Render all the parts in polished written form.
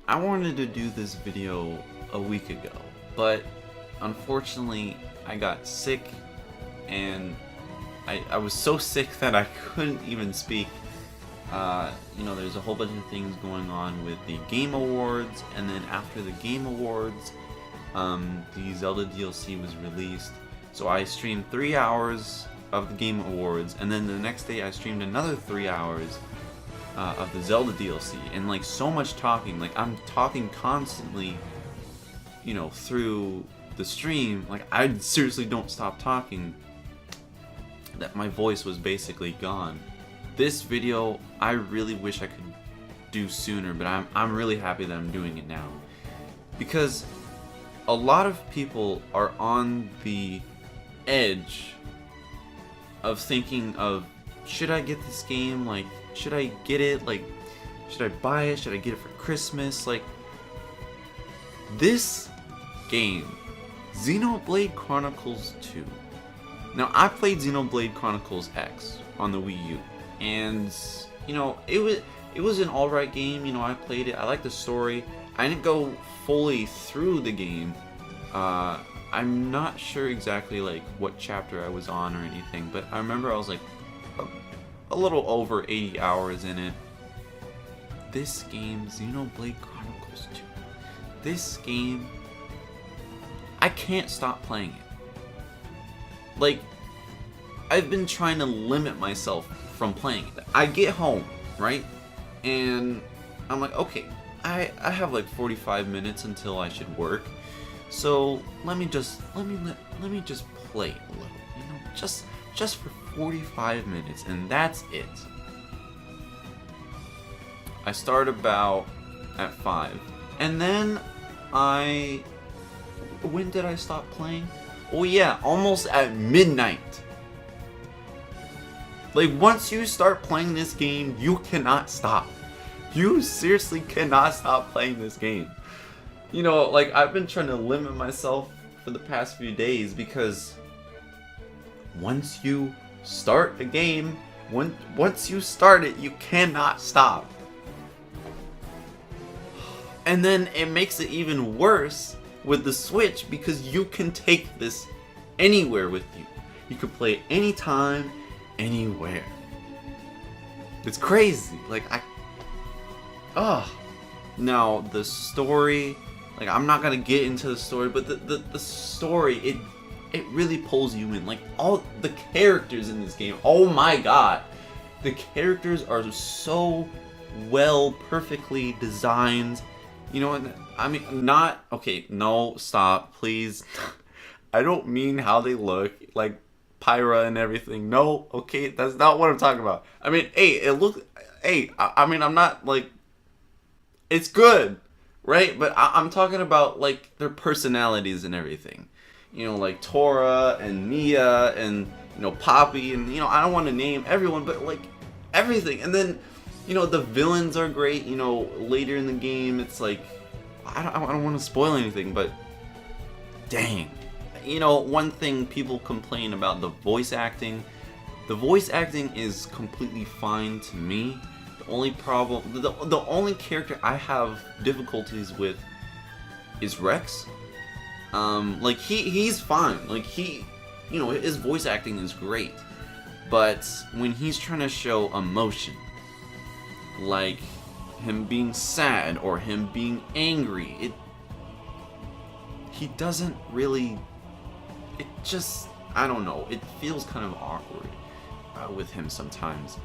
I wanted to do this video a week ago, but unfortunately I got sick and I was so sick that I couldn't even speak. There's a whole bunch of things going on with the Game Awards, and then after the Game Awards, the Zelda DLC was released. So I streamed 3 hours of the Game Awards, and then the next day I streamed another 3 hours of the Zelda DLC, and like so much talking, like I'm talking constantly, through the stream. Like I seriously don't stop talking, that my voice was basically gone. This video I really wish I could do sooner, but I'm really happy that I'm doing it now, because a lot of people are on the edge of thinking of, should I get this game? Like, should I get it? Like, should I buy it? Should I get it for Christmas? Like, this game, Xenoblade Chronicles 2. Now, I played Xenoblade Chronicles X on the Wii U, and it was an alright game. I played it. I liked the story. I didn't go fully through the game. I'm not sure exactly like what chapter I was on or anything, but I remember I was like a little over 80 hours in it. This game, Xenoblade Chronicles 2. This game, I can't stop playing it. Like, I've been trying to limit myself from playing it. I get home, right? And I'm like, okay, I have like 45 minutes until I should work. So let me just play a little, just for 45 minutes, and that's it. I start about at 5, and then when did I stop playing? Oh yeah, almost at midnight. Like, once you start playing this game, you cannot stop. You seriously cannot stop playing this game. Like, I've been trying to limit myself for the past few days, because once you start a game, once you start it, you cannot stop. And then it makes it even worse with the Switch, because you can take this anywhere with you. You can play it anytime, anywhere. It's crazy. Like, now the story, like, I'm not gonna get into the story, but the story, it really pulls you in. Like, all the characters in this game, oh my god, the characters are so well, perfectly designed. And I mean, not okay. No, stop, please. I don't mean how they look, like Pyra and everything. No, okay, that's not what I'm talking about. I mean, hey, it looks. Hey, I mean, I'm not like. It's good, right? But I'm talking about like their personalities and everything. Like Tora and Mia and Poppy and I don't want to name everyone, but like everything. And then the villains are great. Later in the game, it's like I don't want to spoil anything, but dang. One thing people complain about, the voice acting. The voice acting is completely fine to me. The only problem, the only character I have difficulties with is Rex. Like he's fine. Like his voice acting is great. But when he's trying to show emotion, like him being sad or him being angry, he doesn't really, it just, I don't know, it feels kind of awkward with him sometimes.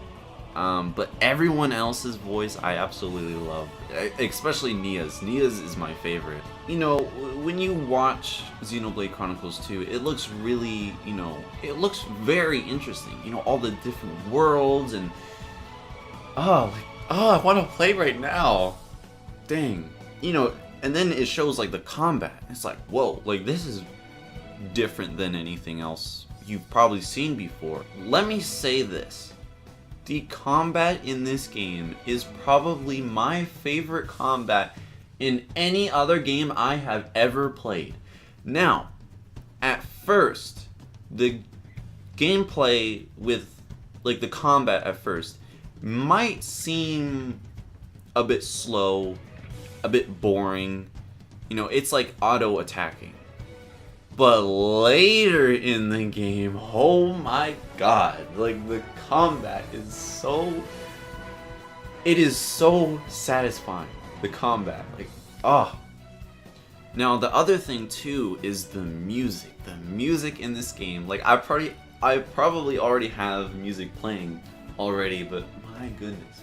But everyone else's voice I absolutely love, especially Nia's. Nia's is my favorite. When you watch Xenoblade Chronicles 2, it looks really, it looks very interesting. All the different worlds and, I want to play right now. Dang. And then it shows like the combat. It's like, whoa, like this is different than anything else you've probably seen before. Let me say this. The combat in this game is probably my favorite combat in any other game I have ever played. Now, at first, the gameplay with, like, the combat at first might seem a bit slow, a bit boring. You know, it's like auto attacking. But later in the game, oh my god, like the combat is so, it is so satisfying. The combat, like, ah. Now the other thing too is the music. The music in this game, like I probably already have music playing already, but my goodness,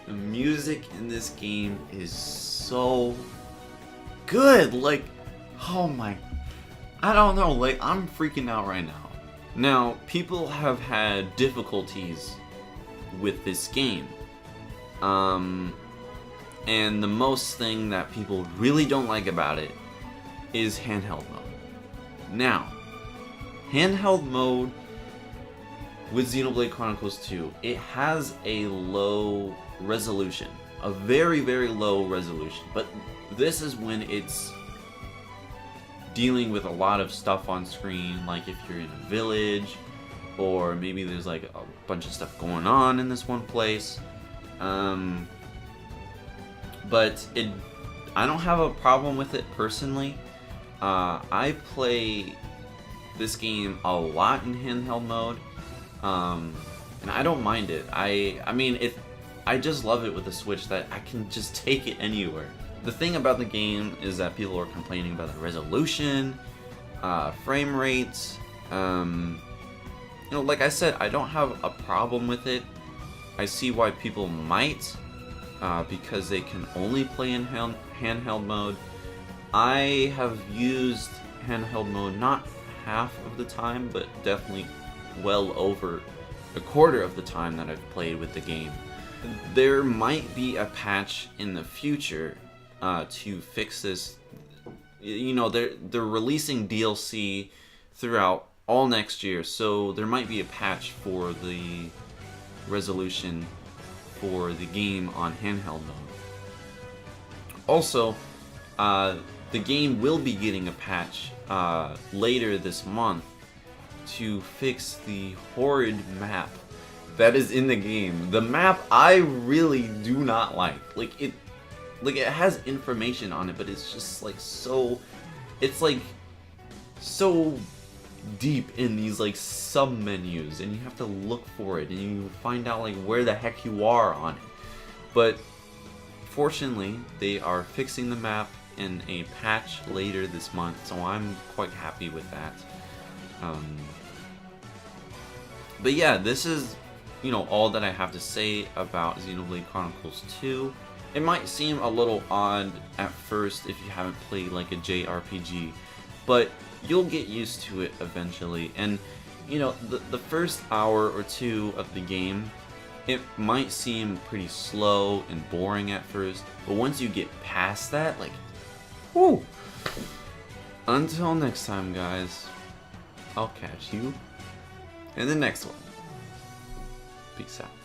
the music in this game is so good. Like, oh my, I don't know, like I'm freaking out right now. Now, people have had difficulties with this game. And the most thing that people really don't like about it is handheld mode. Now, handheld mode with Xenoblade Chronicles 2, it has a low resolution. A very, very low resolution. But this is when it's dealing with a lot of stuff on screen, like if you're in a village, or maybe there's like a bunch of stuff going on in this one place. But I don't have a problem with it personally. I play this game a lot in handheld mode, and I don't mind it. I mean, I just love it with the Switch that I can just take it anywhere. The thing about the game is that people are complaining about the resolution, frame rates. You know, like I said, I don't have a problem with it. I see why people might. Because they can only play in handheld mode. I have used handheld mode not half of the time, but definitely well over a quarter of the time that I've played with the game. There might be a patch in the future to fix this. You know, they're releasing DLC throughout all next year, so there might be a patch for the resolution for the game on handheld mode. Also, the game will be getting a patch later this month to fix the horrid map that is in the game. The map I really do not like. Like it has information on it, but it's just like so, it's like so deep in these like sub menus, and you have to look for it, and you find out like where the heck you are on it. But fortunately, they are fixing the map in a patch later this month, so I'm quite happy with that. But yeah, this is, you know, all that I have to say about Xenoblade Chronicles 2. It might seem a little odd at first if you haven't played like a JRPG, but you'll get used to it eventually. And you know, the first hour or two of the game, it might seem pretty slow and boring at first, but once you get past that, like, whoo! Until next time, guys, I'll catch you in the next one. Peace out.